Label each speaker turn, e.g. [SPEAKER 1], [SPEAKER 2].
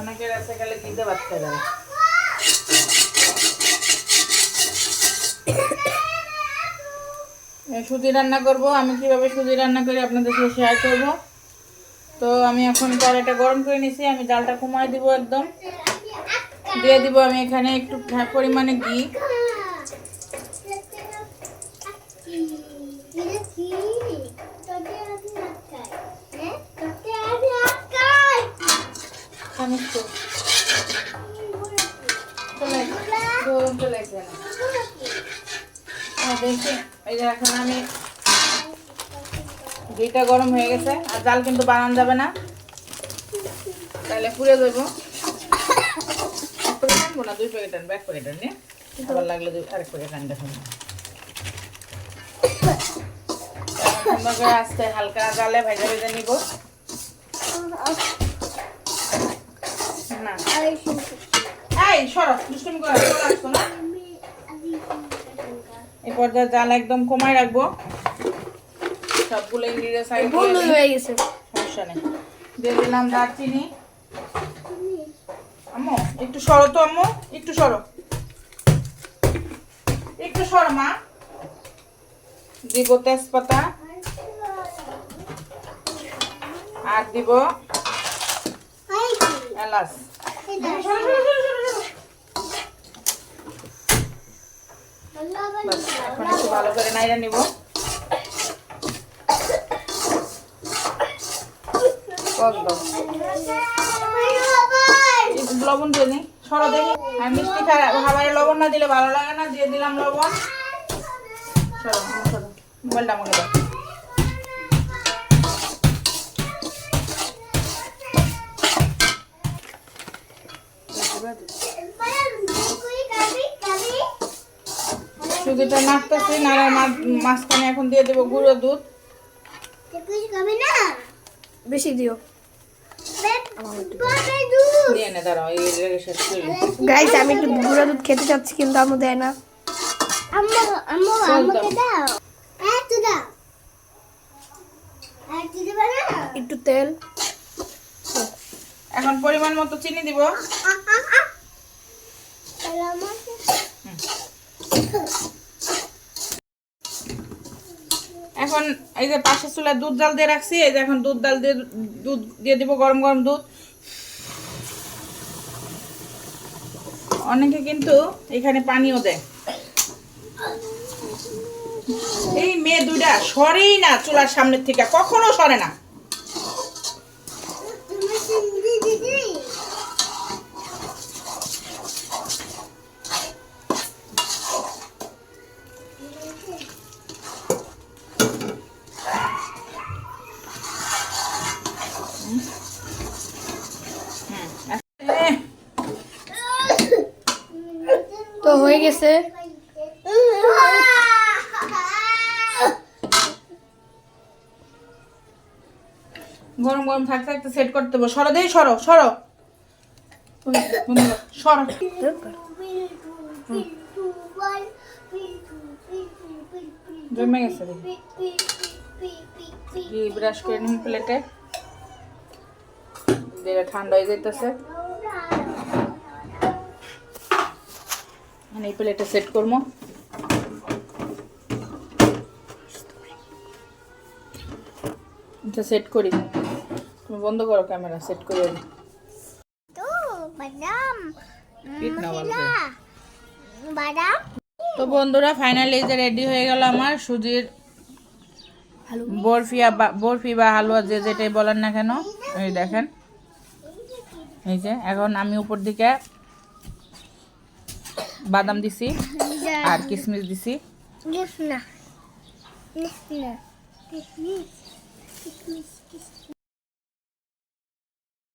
[SPEAKER 1] অনেকের আছে গেলে দিতে বাচ্চা যাবে। সুজি রান্না করব। আমি কিভাবে সুজি রান্না করি আপনাদের সাথে শেয়ার করব। তো আমি এখন কড়াইটা গরম করে নিয়েছি। আমি জালটা কমাই দিব একদম। দিয়ে দিব আমি এখানে একটু পরিমাণে ঘি। এখন আমি ঘিটা গরম হয়ে গেছে। আর জাল কিন্তু বানানো যাবে না, তাহলে পুড়ে যাবো। টানবো না, 2 প্যাকেট আনবো, 1 প্যাকেট আনি, আবার লাগলে আরেক প্যাকেট আনি। দেখুন আস্তে হালকা জালে ভেজে ভেজে নিব। না এই সরো, দুষ্টুমি করে আসতো না। এই পর্যায়ে জাল একদম কমাই রাখবো। সবগুলো ইনগ্রিডিয়েন্টস সাইড হয়ে গেছে, সমস্যা নেই। দিয়ে দিলাম দারচিনি। আম্মু একটু সরো তো, আম্মু একটু সরো, একটু সরো মা। দিব তেজপাতা আর দিব এলাচ। এখন একটু ভালো করে নাইড়া নিব। লবণ দিয়ে নি, সরো দেখি। আর মিষ্টি খাবারে লবণ না দিলে ভালো লাগে না, দিয়ে দিলাম লবণ। সরো সরো, মোবাইলটা আমাকে দাও। সুজিটা নাড়তেছি, নাড়ার মাঝখানে এখন দিয়ে দেবো গুঁড়ো দুধ।
[SPEAKER 2] বেশি দিও গাইস। আমি একটু গুঁড়ো দুধ খেতে চাচ্ছি কিন্তু আম্মু দেয় না। একটু তেল,
[SPEAKER 1] এখন পরিমাণ মতো চিনি দিব। এখন এই যে পাশের চুলায় দুধ জাল দিয়ে রাখছি, এই যে এখন দুধ দিয়ে দিব, গরম গরম দুধ। অনেকে কিন্তু এখানে পানিও দেয়। এই মেয়ে দুইটা সরেই না চুলার সামনের থেকে, কখনো সরে না।
[SPEAKER 2] তো হয়ে গেছে।
[SPEAKER 1] গরম গরম থাকতে থাকতে সেট করতে হবে। সরো দেই, সরো সরো সরো। জমে গেছে, ঘি ব্রাশ করে নিন প্লেটে। ঠান্ডা হয়ে যাইতেছে, এই প্লেটে সেট করবো। সেট করি, তুমি বন্ধ করো ক্যামেরা, সেট করে। তো বন্ধুরা ফাইনালি যে রেডি হয়ে গেল আমার সুজির বরফি বা হালুয়া, যে যেটাই বলেন না কেন। এই দেখেন, এই যে এখন আমি উপর দিকে বাদাম দিছি আর কিশমিশ দিছি।